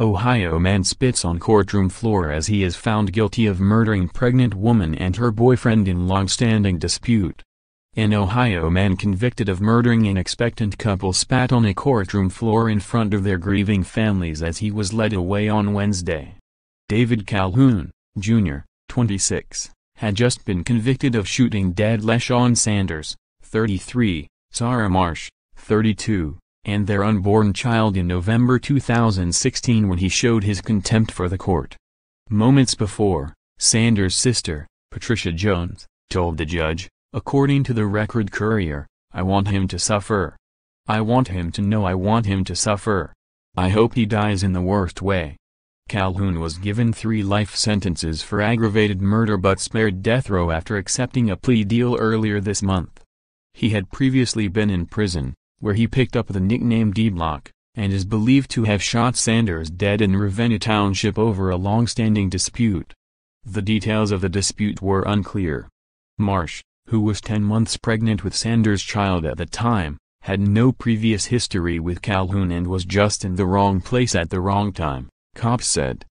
Ohio man spits on courtroom floor as he is found guilty of murdering pregnant woman and her boyfriend in long-standing dispute. An Ohio man convicted of murdering an expectant couple spat on a courtroom floor in front of their grieving families as he was led away on Wednesday. David Calhoun, Jr., 26, had just been convicted of shooting dead LeSean Sanders, 33, Sara Marsh, 32, and their unborn child in November 2016 when he showed his contempt for the court. Moments before, Sanders' sister, Patricia Jones, told the judge, according to the Record-Courier, "I want him to suffer. I want him to know I want him to suffer. I hope he dies in the worst way." Calhoun was given 3 life sentences for aggravated murder but spared death row after accepting a plea deal earlier this month. He had previously been in prison, where he picked up the nickname D-Block, and is believed to have shot Sanders dead in Ravenna Township over a long-standing dispute. The details of the dispute were unclear. Marsh, who was 10 months pregnant with Sanders' child at the time, had no previous history with Calhoun and was just in the wrong place at the wrong time, cops said.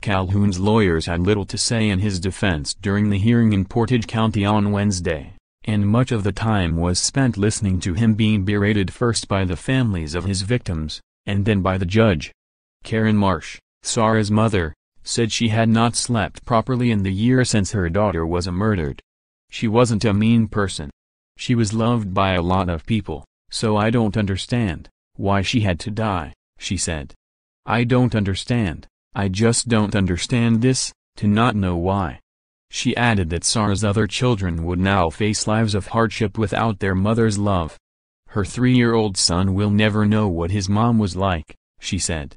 Calhoun's lawyers had little to say in his defense during the hearing in Portage County on Wednesday, and much of the time was spent listening to him being berated first by the families of his victims, and then by the judge. Karen Marsh, Sara's mother, said she had not slept properly in the year since her daughter was murdered. "She wasn't a mean person. She was loved by a lot of people, so I don't understand why she had to die," she said. "I don't understand, I just don't understand this, to not know why." She added that Sara's other children would now face lives of hardship without their mother's love. Her 3-year-old son will never know what his mom was like, she said.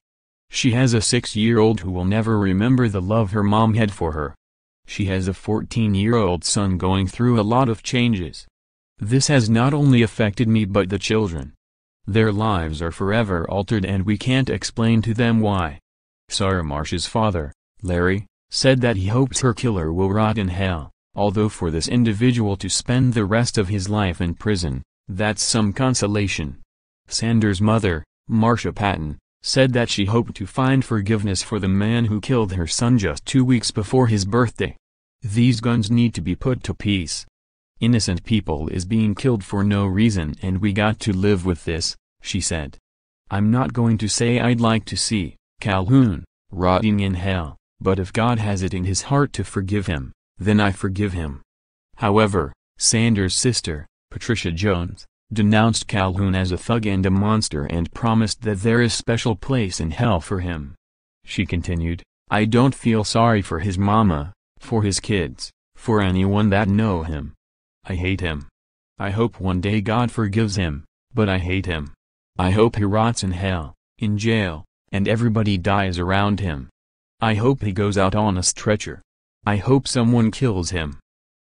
She has a 6-year-old who will never remember the love her mom had for her. She has a 14-year-old son going through a lot of changes. This has not only affected me but the children. Their lives are forever altered and we can't explain to them why. Sara Marsh's father, Larry, said that he hopes her killer will rot in hell, although for this individual to spend the rest of his life in prison, that's some consolation. Sanders' mother, Marcia Patton, said that she hoped to find forgiveness for the man who killed her son just 2 weeks before his birthday. "These guns need to be put to peace. Innocent people is being killed for no reason and we got to live with this," she said. "I'm not going to say I'd like to see Calhoun rotting in hell, but if God has it in his heart to forgive him, then I forgive him." However, Sanders' sister, Patricia Jones, denounced Calhoun as a thug and a monster and promised that there is special place in hell for him. She continued, "I don't feel sorry for his mama, for his kids, for anyone that know him. I hate him. I hope one day God forgives him, but I hate him. I hope he rots in hell, in jail, and everybody dies around him. I hope he goes out on a stretcher. I hope someone kills him."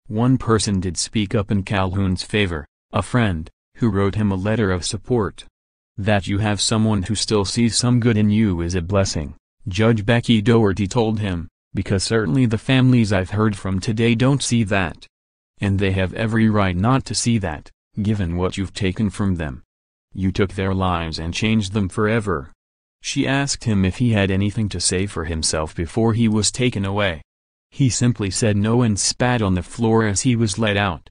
One person did speak up in Calhoun's favor, a friend, who wrote him a letter of support. "That you have someone who still sees some good in you is a blessing," Judge Becky Doherty told him, "because certainly the families I've heard from today don't see that. And they have every right not to see that, given what you've taken from them. You took their lives and changed them forever." She asked him if he had anything to say for himself before he was taken away. He simply said no and spat on the floor as he was let out.